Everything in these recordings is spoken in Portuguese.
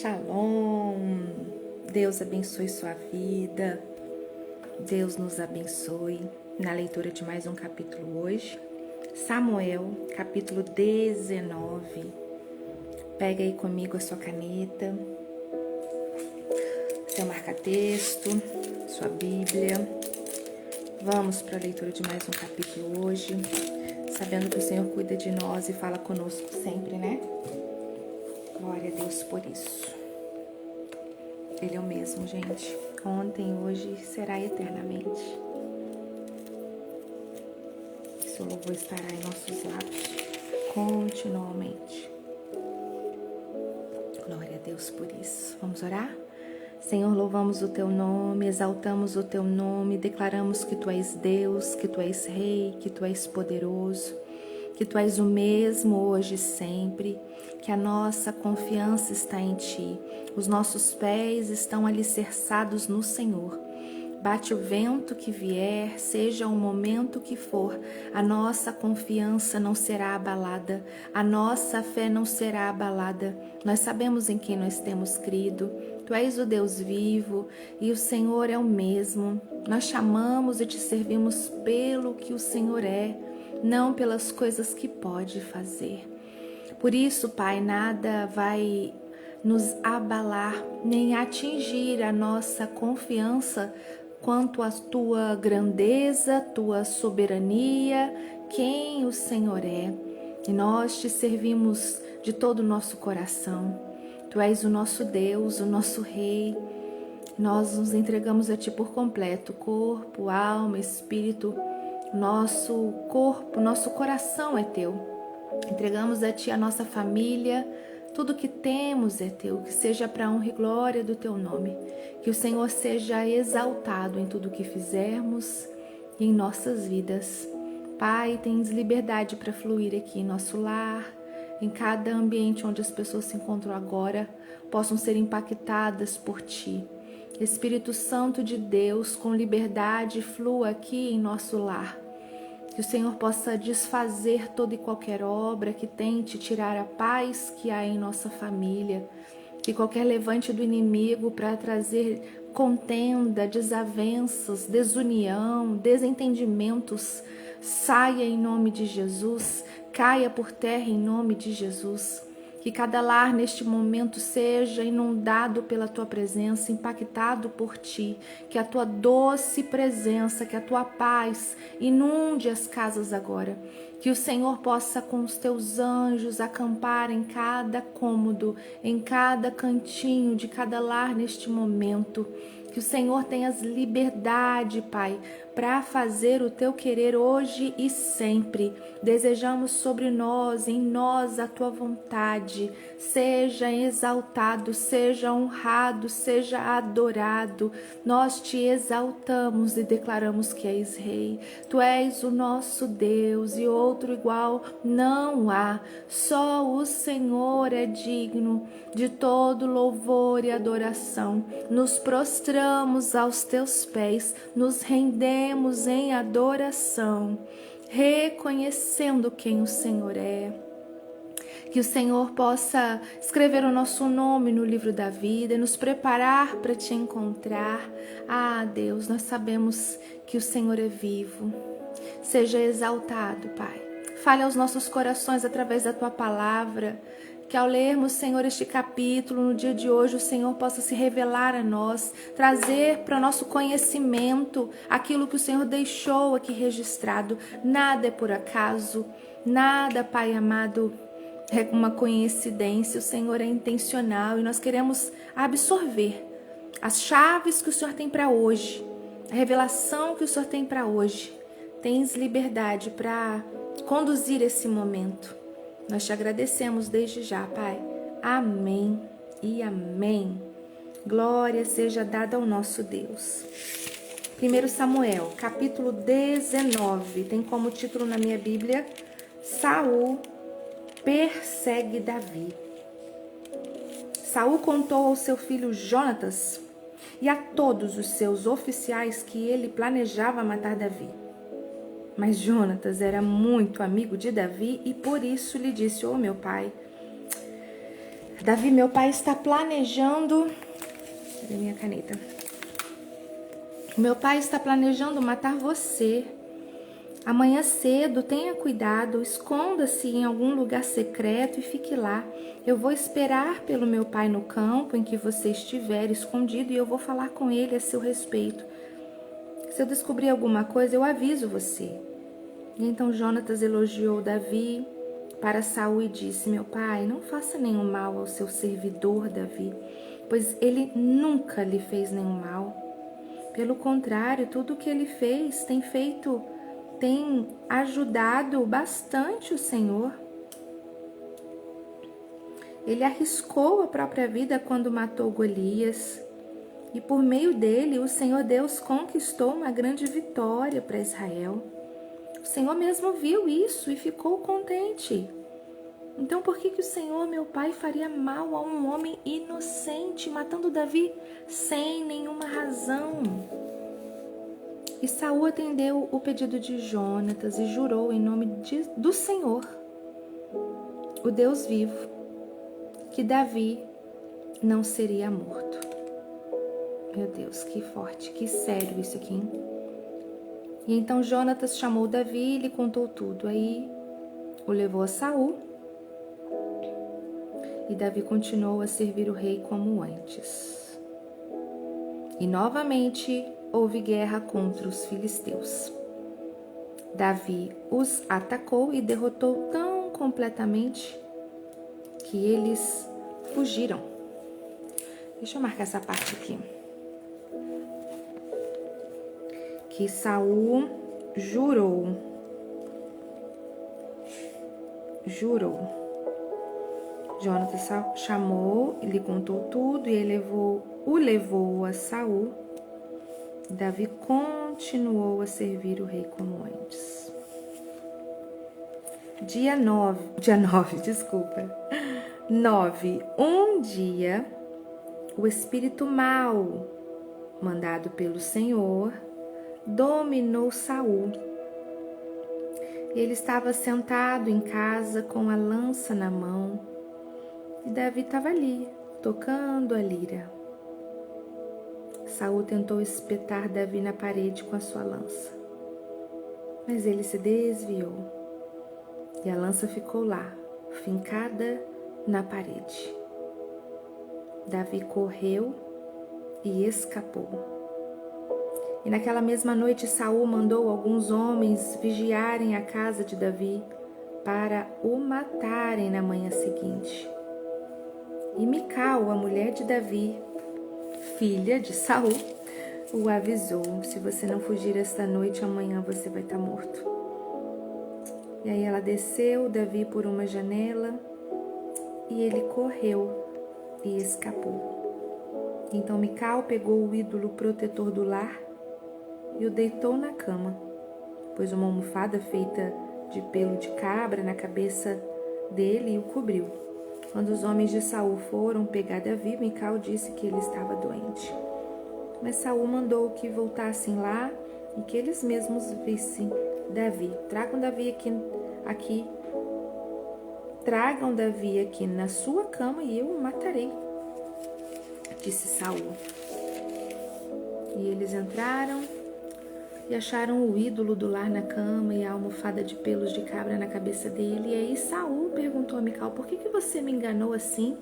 Shalom! Deus abençoe sua vida, Deus nos abençoe na leitura de mais um capítulo hoje. Samuel, capítulo 19. Pega aí comigo a sua caneta, seu marca-texto, sua Bíblia. Vamos para a leitura de mais um capítulo hoje, sabendo que o Senhor cuida de nós e fala conosco sempre, né? Glória a Deus por isso. Ele é o mesmo, gente. Ontem, hoje, será eternamente. Seu louvor estará em nossos lábios continuamente. Glória a Deus por isso. Vamos orar? Senhor, louvamos o Teu nome, exaltamos o Teu nome, declaramos que Tu és Deus, que Tu és Rei, que Tu és poderoso, que Tu és o mesmo hoje e sempre, que a nossa confiança está em Ti, os nossos pés estão alicerçados no Senhor. Bate o vento que vier, seja o momento que for, a nossa confiança não será abalada, a nossa fé não será abalada. Nós sabemos em quem nós temos crido. Tu és o Deus vivo e o Senhor é o mesmo. Nós chamamos e te servimos pelo que o Senhor é, não pelas coisas que pode fazer. Por isso, Pai, nada vai nos abalar, nem atingir a nossa confiança quanto à Tua grandeza, Tua soberania, quem o Senhor é. E nós te servimos de todo o nosso coração. Tu és o nosso Deus, o nosso Rei. Nós nos entregamos a Ti por completo, corpo, alma, espírito. Nosso corpo, nosso coração é Teu. Entregamos a Ti a nossa família, tudo que temos é Teu, que seja para a honra e glória do Teu nome. Que o Senhor seja exaltado em tudo que fizermos e em nossas vidas. Pai, tens liberdade para fluir aqui em nosso lar, em cada ambiente onde as pessoas se encontram agora, possam ser impactadas por Ti. Espírito Santo de Deus, com liberdade, flua aqui em nosso lar. Que o Senhor possa desfazer toda e qualquer obra que tente tirar a paz que há em nossa família. Que qualquer levante do inimigo para trazer contenda, desavenças, desunião, desentendimentos, saia em nome de Jesus, caia por terra em nome de Jesus. Que cada lar neste momento seja inundado pela Tua presença, impactado por Ti. Que a Tua doce presença, que a Tua paz inunde as casas agora. Que o Senhor possa com os Teus anjos acampar em cada cômodo, em cada cantinho de cada lar neste momento. Que o Senhor tenha liberdade, Pai, para fazer o Teu querer hoje e sempre. Desejamos sobre nós, em nós, a Tua vontade. Seja exaltado, seja honrado, seja adorado. Nós Te exaltamos e declaramos que és Rei. Tu és o nosso Deus e outro igual não há. Só o Senhor é digno de todo louvor e adoração. Nos prostramos aos Teus pés, nos rendemos em adoração, reconhecendo quem o Senhor é. Que o Senhor possa escrever o nosso nome no livro da vida e nos preparar para Te encontrar. Ah, Deus, nós sabemos que o Senhor é vivo. Seja exaltado, Pai. Fale aos nossos corações através da Tua palavra. Que ao lermos, Senhor, este capítulo, no dia de hoje, o Senhor possa se revelar a nós, trazer para o nosso conhecimento aquilo que o Senhor deixou aqui registrado. Nada é por acaso, nada, Pai amado, é uma coincidência. O Senhor é intencional e nós queremos absorver as chaves que o Senhor tem para hoje, a revelação que o Senhor tem para hoje. Tens liberdade para conduzir esse momento. Nós Te agradecemos desde já, Pai. Amém e amém. Glória seja dada ao nosso Deus. 1 Samuel, capítulo 19. Tem como título na minha Bíblia: Saul persegue Davi. Saul contou ao seu filho Jonatas e a todos os seus oficiais que ele planejava matar Davi. Mas Jonatas era muito amigo de Davi e por isso lhe disse: "Ô meu pai, Davi, meu pai está planejando... Cadê minha caneta? Meu pai está planejando matar você. Amanhã cedo, tenha cuidado, esconda-se em algum lugar secreto e fique lá. Eu vou esperar pelo meu pai no campo em que você estiver escondido e eu vou falar com ele a seu respeito. Se eu descobrir alguma coisa, eu aviso você. E então Jonatas elogiou Davi para Saul e disse: meu pai, não faça nenhum mal ao seu servidor Davi, pois ele nunca lhe fez nenhum mal. Pelo contrário, tudo o que ele fez tem ajudado bastante o Senhor. Ele arriscou a própria vida quando matou Golias, e por meio dele o Senhor Deus conquistou uma grande vitória para Israel. O Senhor mesmo viu isso e ficou contente. Então por que o Senhor, meu pai, faria mal a um homem inocente, matando Davi sem nenhuma razão? E Saul atendeu o pedido de Jonatas e jurou em nome do Senhor, o Deus vivo, que Davi não seria morto. Meu Deus, que forte, que sério isso aqui, hein? E então Jonatas chamou Davi e lhe contou tudo. Aí o levou a Saul e Davi continuou a servir o rei como antes. E novamente houve guerra contra os filisteus. Davi os atacou e derrotou tão completamente que eles fugiram. Deixa eu marcar essa parte aqui. Que Saul jurou. Jonatas chamou, lhe contou tudo e ele o levou a Saul. Davi continuou a servir o rei como antes. Dia 9, um dia, o espírito mau, mandado pelo Senhor, dominou Saul. Ele estava sentado em casa com a lança na mão e Davi estava ali, tocando a lira. Saul tentou espetar Davi na parede com a sua lança, mas ele se desviou e a lança ficou lá, fincada na parede. Davi correu e escapou. E naquela mesma noite Saul mandou alguns homens vigiarem a casa de Davi para o matarem na manhã seguinte. E Mical, a mulher de Davi, filha de Saul, o avisou: se você não fugir esta noite, amanhã você vai estar morto. E aí ela desceu Davi por uma janela e ele correu e escapou. Então Mical pegou o ídolo protetor do lar e o deitou na cama, pôs uma almofada feita de pelo de cabra na cabeça dele e o cobriu. Quando os homens de Saul foram pegar Davi, Mical disse que ele estava doente. Mas Saul mandou que voltassem lá e que eles mesmos vissem Davi. Tragam Davi aqui na sua cama e eu o matarei, disse Saul. E eles entraram e acharam o ídolo do lar na cama e a almofada de pelos de cabra na cabeça dele. E aí Saul perguntou a Mical: por que você me enganou assim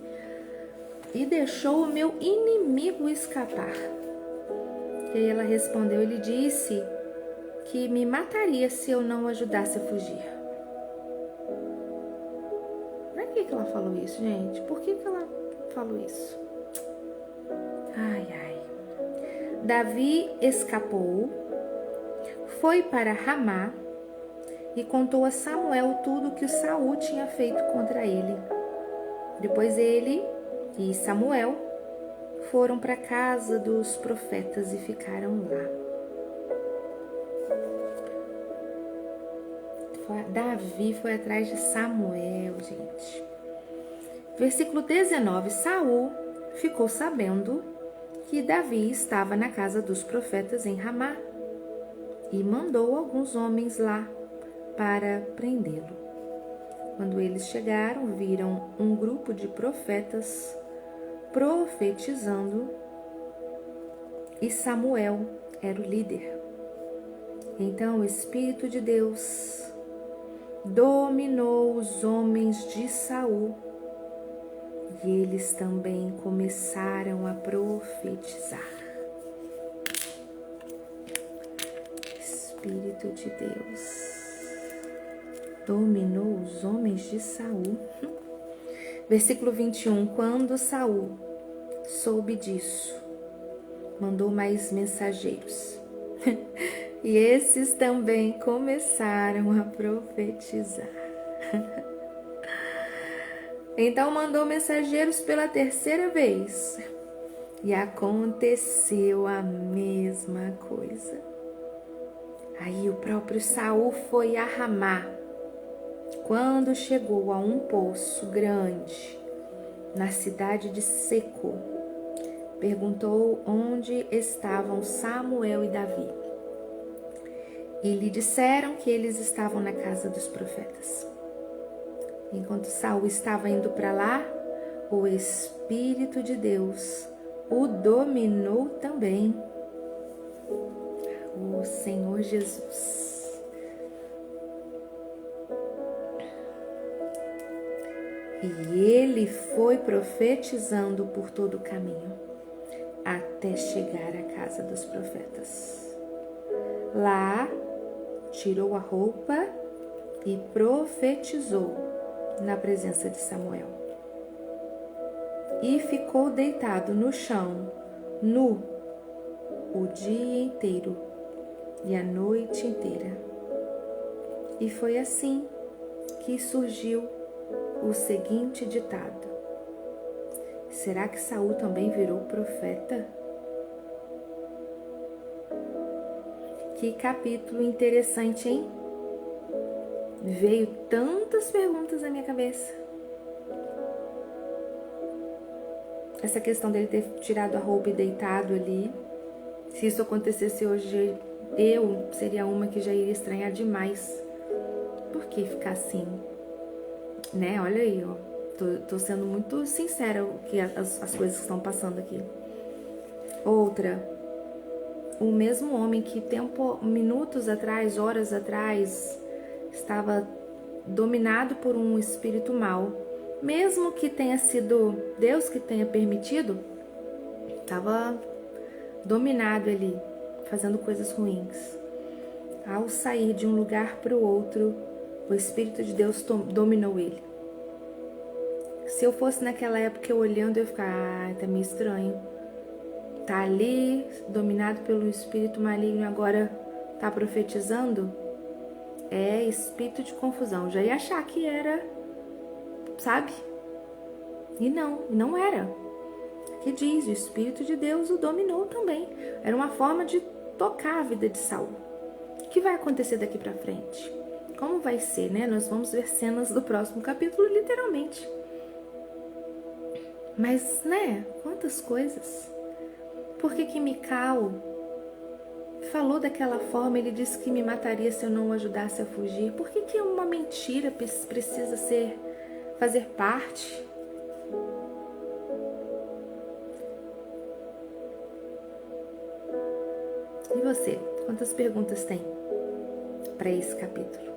e deixou o meu inimigo escapar? E aí ela respondeu: ele disse que me mataria se eu não o ajudasse a fugir. Pra que ela falou isso, gente? Por que ela falou isso? Ai, ai. Davi escapou, foi para Ramá e contou a Samuel tudo o que Saul tinha feito contra ele. Depois ele e Samuel foram para a casa dos profetas e ficaram lá. Davi foi atrás de Samuel, gente. Versículo 19. Saul ficou sabendo que Davi estava na casa dos profetas em Ramá e mandou alguns homens lá para prendê-lo. Quando eles chegaram, viram um grupo de profetas profetizando e Samuel era o líder. Então o Espírito de Deus dominou os homens de Saul e eles também começaram a profetizar. Espírito de Deus dominou os homens de Saul. Versículo 21. Quando Saul soube disso, mandou mais mensageiros. E esses também começaram a profetizar. Então mandou mensageiros pela terceira vez. E aconteceu a mesma coisa. Aí o próprio Saul foi a Ramá. Quando chegou a um poço grande, na cidade de Seco, perguntou onde estavam Samuel e Davi. E lhe disseram que eles estavam na casa dos profetas. Enquanto Saul estava indo para lá, o Espírito de Deus o dominou também. O Senhor Jesus. E ele foi profetizando por todo o caminho, até chegar à casa dos profetas. Lá, tirou a roupa e profetizou na presença de Samuel. E ficou deitado no chão, nu, o dia inteiro e a noite inteira. E foi assim que surgiu o seguinte ditado: será que Saul também virou profeta? Que capítulo interessante, hein? Veio tantas perguntas na minha cabeça. Essa questão dele ter tirado a roupa e deitado ali. Se isso acontecesse hoje, eu seria uma que já iria estranhar demais. Por que ficar assim? Né? Olha aí, ó. Tô sendo muito sincera o que as coisas que estão passando aqui. Outra. O mesmo homem que minutos atrás, horas atrás, estava dominado por um espírito mau, mesmo que tenha sido Deus que tenha permitido, estava dominado ali, fazendo coisas ruins. Ao sair de um lugar para o outro, o Espírito de Deus dominou ele. Se eu fosse naquela época olhando, eu ia ficar, tá meio estranho. Tá ali, dominado pelo espírito maligno, agora tá profetizando? É espírito de confusão. Já ia achar que era, sabe? E não era. Que diz, o Espírito de Deus o dominou também. Era uma forma de tocar a vida de Saul. O que vai acontecer daqui pra frente? Como vai ser, né? Nós vamos ver cenas do próximo capítulo, literalmente. Mas, né? Quantas coisas. Por que Mical falou daquela forma? Ele disse que me mataria se eu não o ajudasse a fugir. Por que uma mentira precisa fazer parte? E você? Quantas perguntas tem para esse capítulo?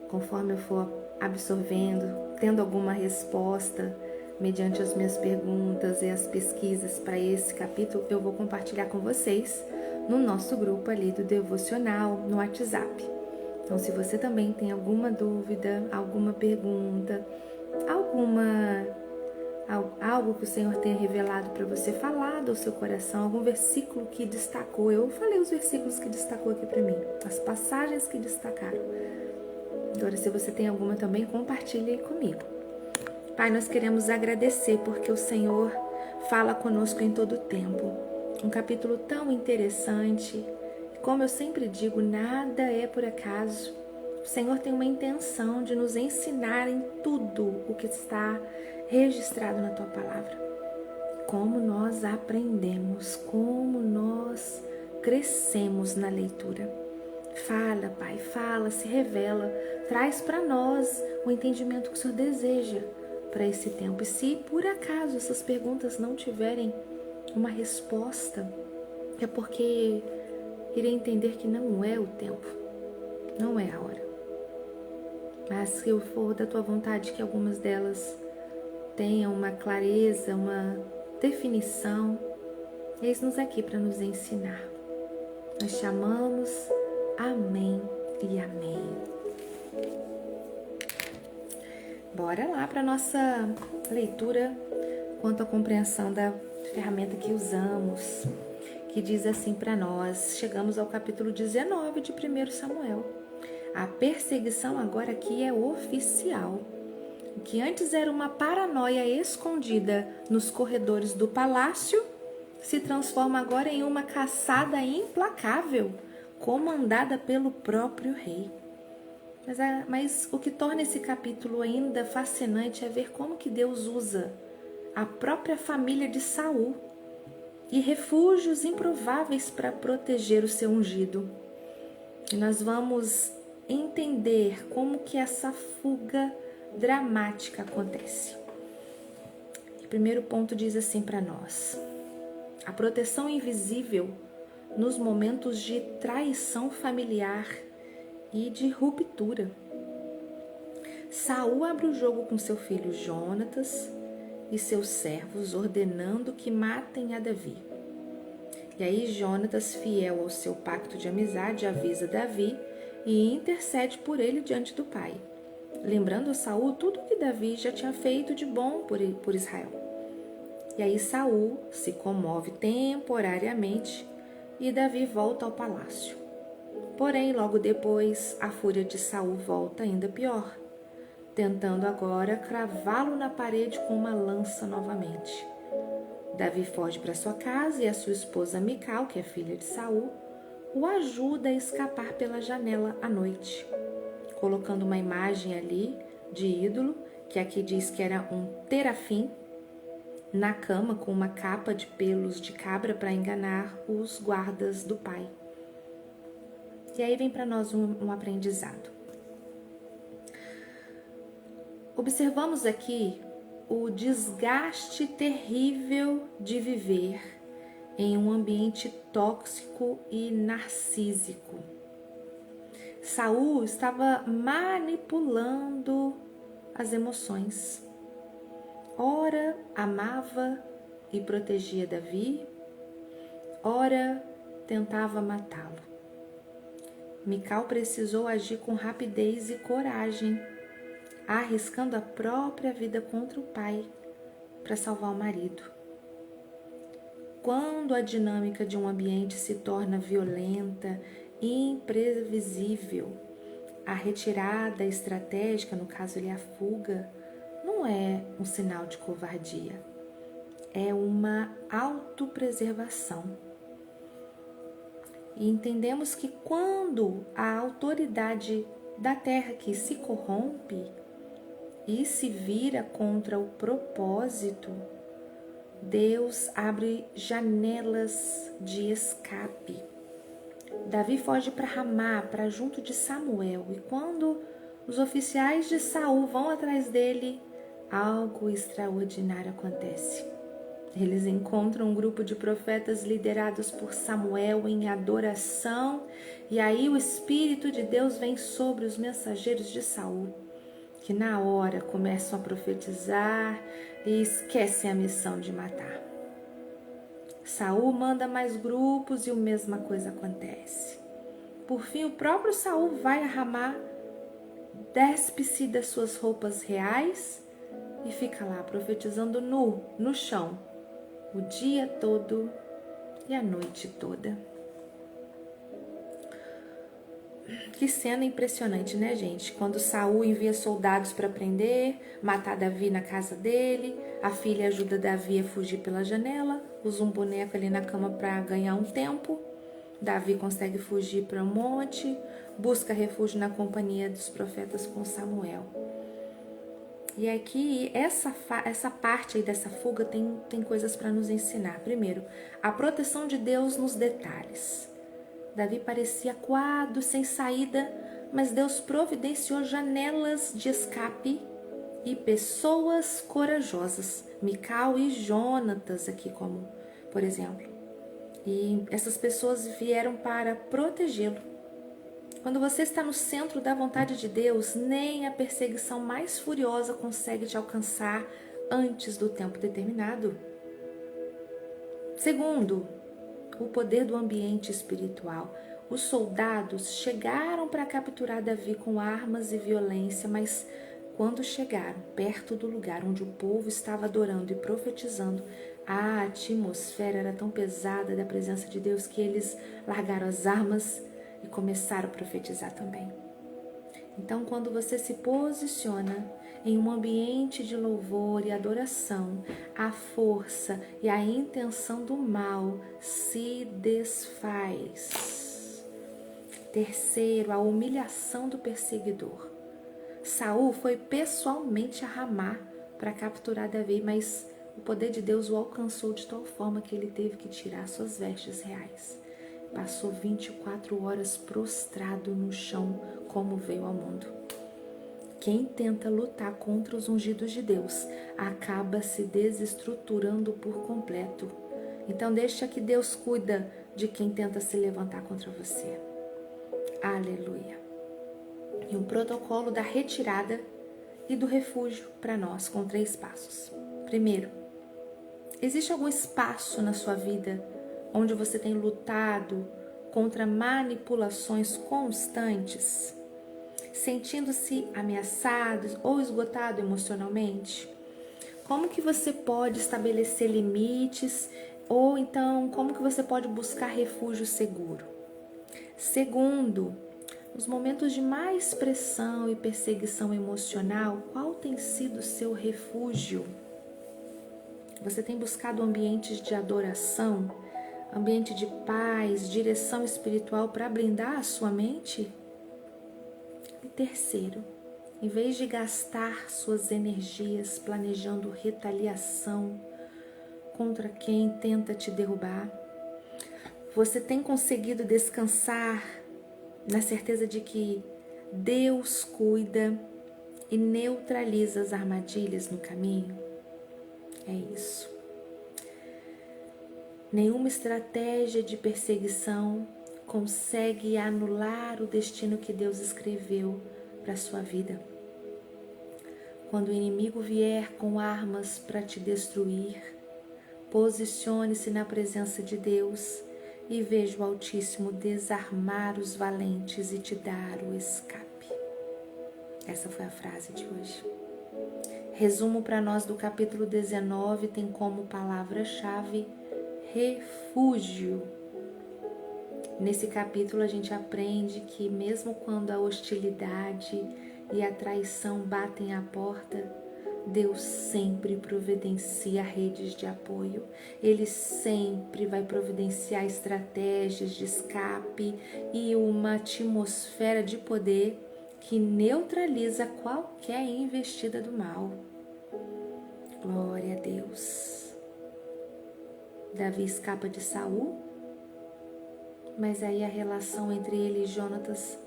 Conforme eu for absorvendo, tendo alguma resposta mediante as minhas perguntas e as pesquisas para esse capítulo, eu vou compartilhar com vocês no nosso grupo ali do Devocional, no WhatsApp. Então, se você também tem alguma dúvida, alguma pergunta, algo que o Senhor tenha revelado para você, falar do seu coração, algum versículo que destacou. Eu falei os versículos que destacou aqui para mim, as passagens que destacaram. Agora, se você tem alguma também, compartilhe aí comigo. Pai, nós queremos agradecer porque o Senhor fala conosco em todo o tempo. Um capítulo tão interessante. Como eu sempre digo, nada é por acaso. O Senhor tem uma intenção de nos ensinar em tudo o que está registrado na Tua Palavra. Como nós aprendemos, como nós crescemos na leitura. Fala, Pai, fala, se revela, traz para nós o entendimento que o Senhor deseja para esse tempo. E se por acaso essas perguntas não tiverem uma resposta, é porque irei entender que não é o tempo, não é a hora. Mas se eu for da tua vontade que algumas delas tenham uma clareza, uma definição, eis-nos aqui para nos ensinar. Nós chamamos, amém e amém. Bora lá para a nossa leitura quanto à compreensão da ferramenta que usamos, que diz assim para nós. Chegamos ao capítulo 19 de 1 Samuel. A perseguição agora aqui é oficial. O que antes era uma paranoia escondida nos corredores do palácio se transforma agora em uma caçada implacável, comandada pelo próprio rei. Mas o que torna esse capítulo ainda fascinante é ver como que Deus usa a própria família de Saul e refúgios improváveis para proteger o seu ungido. E nós vamos entender como que essa fuga dramática acontece. O primeiro ponto diz assim para nós: a proteção invisível nos momentos de traição familiar e de ruptura. Saul abre o jogo com seu filho Jonatas e seus servos, ordenando que matem a Davi. E aí Jonatas, fiel ao seu pacto de amizade, avisa Davi e intercede por ele diante do pai, lembrando a Saul tudo o que Davi já tinha feito de bom por Israel. E aí Saul se comove temporariamente e Davi volta ao palácio. Porém, logo depois, a fúria de Saul volta ainda pior, tentando agora cravá-lo na parede com uma lança novamente. Davi foge para sua casa e a sua esposa Mical, que é filha de Saul, o ajuda a escapar pela janela à noite, colocando uma imagem ali de ídolo, que aqui diz que era um terafim, na cama com uma capa de pelos de cabra para enganar os guardas do pai. E aí vem para nós um aprendizado. Observamos aqui o desgaste terrível de viver em um ambiente tóxico e narcísico. Saul estava manipulando as emoções. Ora amava e protegia Davi, ora tentava matá-lo. Mical precisou agir com rapidez e coragem, arriscando a própria vida contra o pai para salvar o marido. Quando a dinâmica de um ambiente se torna violenta e imprevisível, a retirada estratégica, no caso ali a fuga, não é um sinal de covardia, é uma autopreservação. E entendemos que quando a autoridade da terra que se corrompe e se vira contra o propósito, Deus abre janelas de escape. Davi foge para Ramá, para junto de Samuel, e quando os oficiais de Saul vão atrás dele, algo extraordinário acontece. Eles encontram um grupo de profetas liderados por Samuel em adoração, e aí o Espírito de Deus vem sobre os mensageiros de Saul, que na hora começam a profetizar e esquecem a missão de matar. Saul manda mais grupos e a mesma coisa acontece. Por fim, o próprio Saul vai a Ramá, despe-se das suas roupas reais e fica lá profetizando nu, no chão, o dia todo e a noite toda. Que cena impressionante, né, gente? Quando Saul envia soldados para prender, matar Davi na casa dele, a filha ajuda Davi a fugir pela janela, usa um boneco ali na cama para ganhar um tempo. Davi consegue fugir para um monte, busca refúgio na companhia dos profetas com Samuel. E aqui, essa parte aí dessa fuga tem coisas para nos ensinar. Primeiro, a proteção de Deus nos detalhes. Davi parecia acuado, sem saída, mas Deus providenciou janelas de escape e pessoas corajosas, Mical e Jonatas aqui como, por exemplo. E essas pessoas vieram para protegê-lo. Quando você está no centro da vontade de Deus, nem a perseguição mais furiosa consegue te alcançar antes do tempo determinado. Segundo, o poder do ambiente espiritual. Os soldados chegaram para capturar Davi com armas e violência, mas quando chegaram perto do lugar onde o povo estava adorando e profetizando, a atmosfera era tão pesada da presença de Deus que eles largaram as armas e começaram a profetizar também. Então, quando você se posiciona em um ambiente de louvor e adoração, a força e a intenção do mal se desfaz. Terceiro, a humilhação do perseguidor. Saul foi pessoalmente a Ramá para capturar Davi, mas o poder de Deus o alcançou de tal forma que ele teve que tirar suas vestes reais. Passou 24 horas prostrado no chão como veio ao mundo. Quem tenta lutar contra os ungidos de Deus acaba se desestruturando por completo. Então deixa que Deus cuida de quem tenta se levantar contra você. Aleluia. E um protocolo da retirada e do refúgio para nós, com 3 passos. Primeiro, existe algum espaço na sua vida onde você tem lutado contra manipulações constantes, sentindo-se ameaçado ou esgotado emocionalmente? Como que você pode estabelecer limites ou então como que você pode buscar refúgio seguro? Segundo, nos momentos de mais pressão e perseguição emocional, qual tem sido o seu refúgio? Você tem buscado ambientes de adoração, ambiente de paz, direção espiritual para blindar a sua mente? E terceiro, em vez de gastar suas energias planejando retaliação contra quem tenta te derrubar, você tem conseguido descansar na certeza de que Deus cuida e neutraliza as armadilhas no caminho? É isso. Nenhuma estratégia de perseguição consegue anular o destino que Deus escreveu para a sua vida. Quando o inimigo vier com armas para te destruir, posicione-se na presença de Deus e veja o Altíssimo desarmar os valentes e te dar o escape. Essa foi a frase de hoje. Resumo para nós do capítulo 19 tem como palavra-chave refúgio. Nesse capítulo a gente aprende que mesmo quando a hostilidade e a traição batem à porta, Deus sempre providencia redes de apoio. Ele sempre vai providenciar estratégias de escape e uma atmosfera de poder que neutraliza qualquer investida do mal. Glória a Deus. Davi escapa de Saul, mas aí a relação entre ele e Jonatas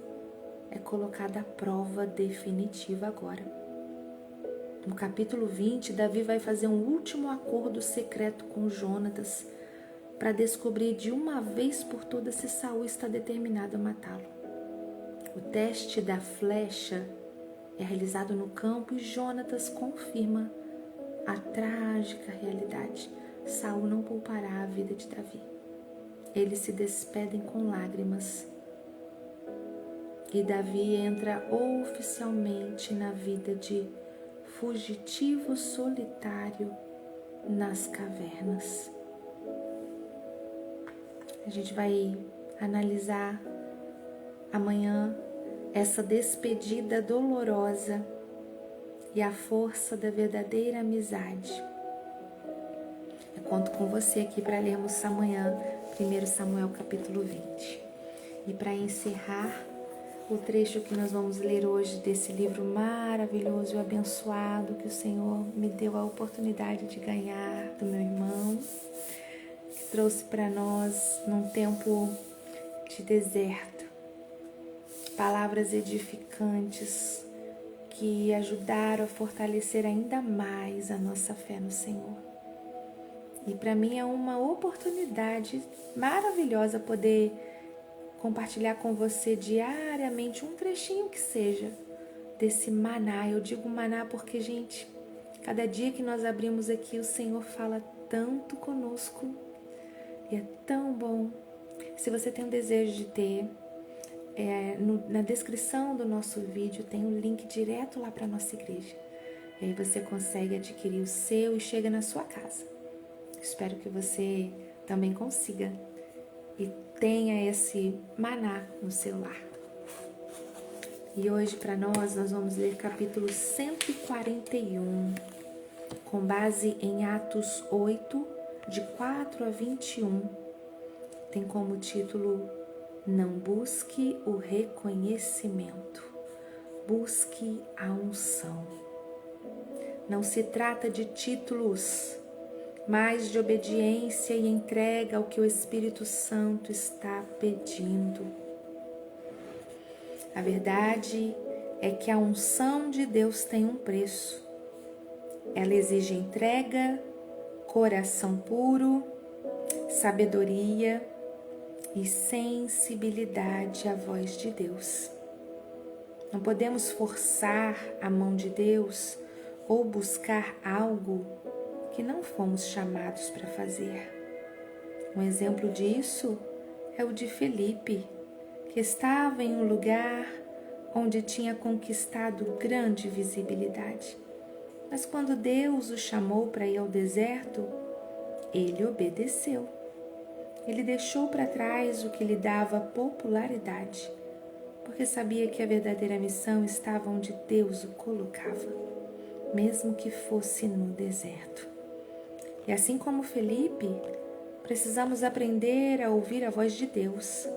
é colocada à prova definitiva agora. No capítulo 20, Davi vai fazer um último acordo secreto com Jonatas para descobrir de uma vez por todas se Saul está determinado a matá-lo. O teste da flecha é realizado no campo e Jonatas confirma a trágica realidade. Saul não poupará a vida de Davi. Eles se despedem com lágrimas e Davi entra oficialmente na vida de fugitivo solitário nas cavernas. A gente vai analisar amanhã essa despedida dolorosa e a força da verdadeira amizade. Eu conto com você aqui para lermos amanhã 1 Samuel capítulo 20. E para encerrar, o trecho que nós vamos ler hoje desse livro maravilhoso e abençoado que o Senhor me deu a oportunidade de ganhar do meu irmão, que trouxe para nós num tempo de deserto, palavras edificantes que ajudaram a fortalecer ainda mais a nossa fé no Senhor. E para mim é uma oportunidade maravilhosa poder compartilhar com você diariamente um trechinho que seja desse maná. Eu digo maná porque, gente, cada dia que nós abrimos aqui, o Senhor fala tanto conosco e é tão bom. Se você tem um desejo de ter, na descrição do nosso vídeo tem um link direto lá para a nossa igreja. E aí você consegue adquirir o seu e chega na sua casa. Espero que você também consiga e tenha esse maná no seu lar. E hoje para nós vamos ler capítulo 141, com base em Atos 8, de 4 a 21. Tem como título: Não busque o reconhecimento, busque a unção. Não se trata de títulos, mas de obediência e entrega ao que o Espírito Santo está pedindo. A verdade é que a unção de Deus tem um preço. Ela exige entrega, coração puro, sabedoria e sensibilidade à voz de Deus. Não podemos forçar a mão de Deus ou buscar algo que não fomos chamados para fazer. Um exemplo disso é o de Felipe, que estava em um lugar onde tinha conquistado grande visibilidade. Mas quando Deus o chamou para ir ao deserto, ele obedeceu. Ele deixou para trás o que lhe dava popularidade, porque sabia que a verdadeira missão estava onde Deus o colocava, mesmo que fosse no deserto. E assim como Felipe, precisamos aprender a ouvir a voz de Deus,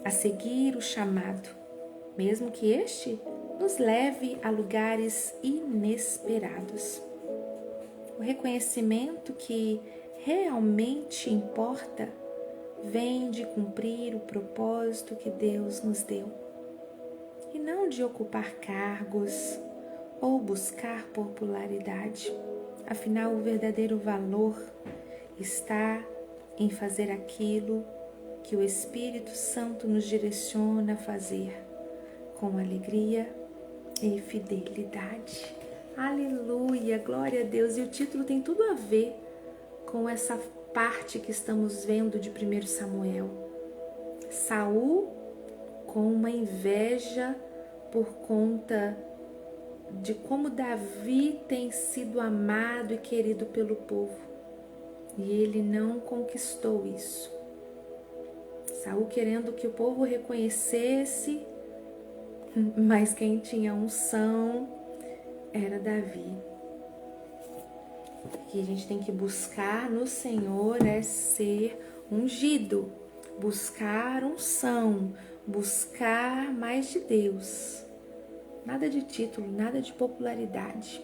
a seguir o chamado, mesmo que este nos leve a lugares inesperados. O reconhecimento que realmente importa vem de cumprir o propósito que Deus nos deu, e não de ocupar cargos ou buscar popularidade. Afinal, o verdadeiro valor está em fazer aquilo que o Espírito Santo nos direciona a fazer, com alegria e fidelidade. Aleluia, glória a Deus! E o título tem tudo a ver com essa parte que estamos vendo de 1 Samuel. Saul com uma inveja por conta de como Davi tem sido amado e querido pelo povo. E ele não conquistou isso. Saul querendo que o povo reconhecesse, mas quem tinha unção era Davi. Que a gente tem que buscar no Senhor é ser ungido, buscar unção, buscar mais de Deus. Nada de título, nada de popularidade.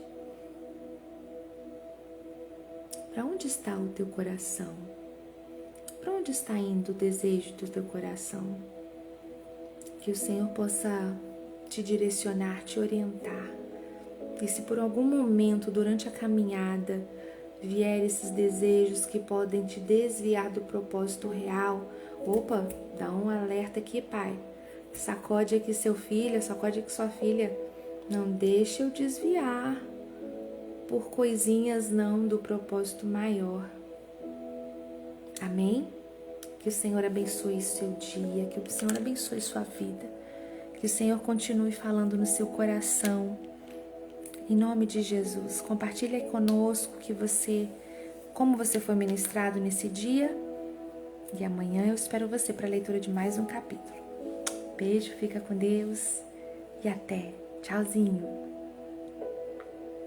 Para onde está o teu coração? Para onde está indo o desejo do teu coração? Que o Senhor possa te direcionar, te orientar. E se por algum momento durante a caminhada vier esses desejos que podem te desviar do propósito real, opa, dá um alerta aqui, pai. Sacode aqui seu filho, sacode aqui sua filha. Não deixe eu desviar por coisinhas não do propósito maior. Amém? Que o Senhor abençoe seu dia, que o Senhor abençoe sua vida. Que o Senhor continue falando no seu coração. Em nome de Jesus, compartilhe aí conosco como você foi ministrado nesse dia. E amanhã eu espero você para a leitura de mais um capítulo. Beijo, fica com Deus e até. Tchauzinho.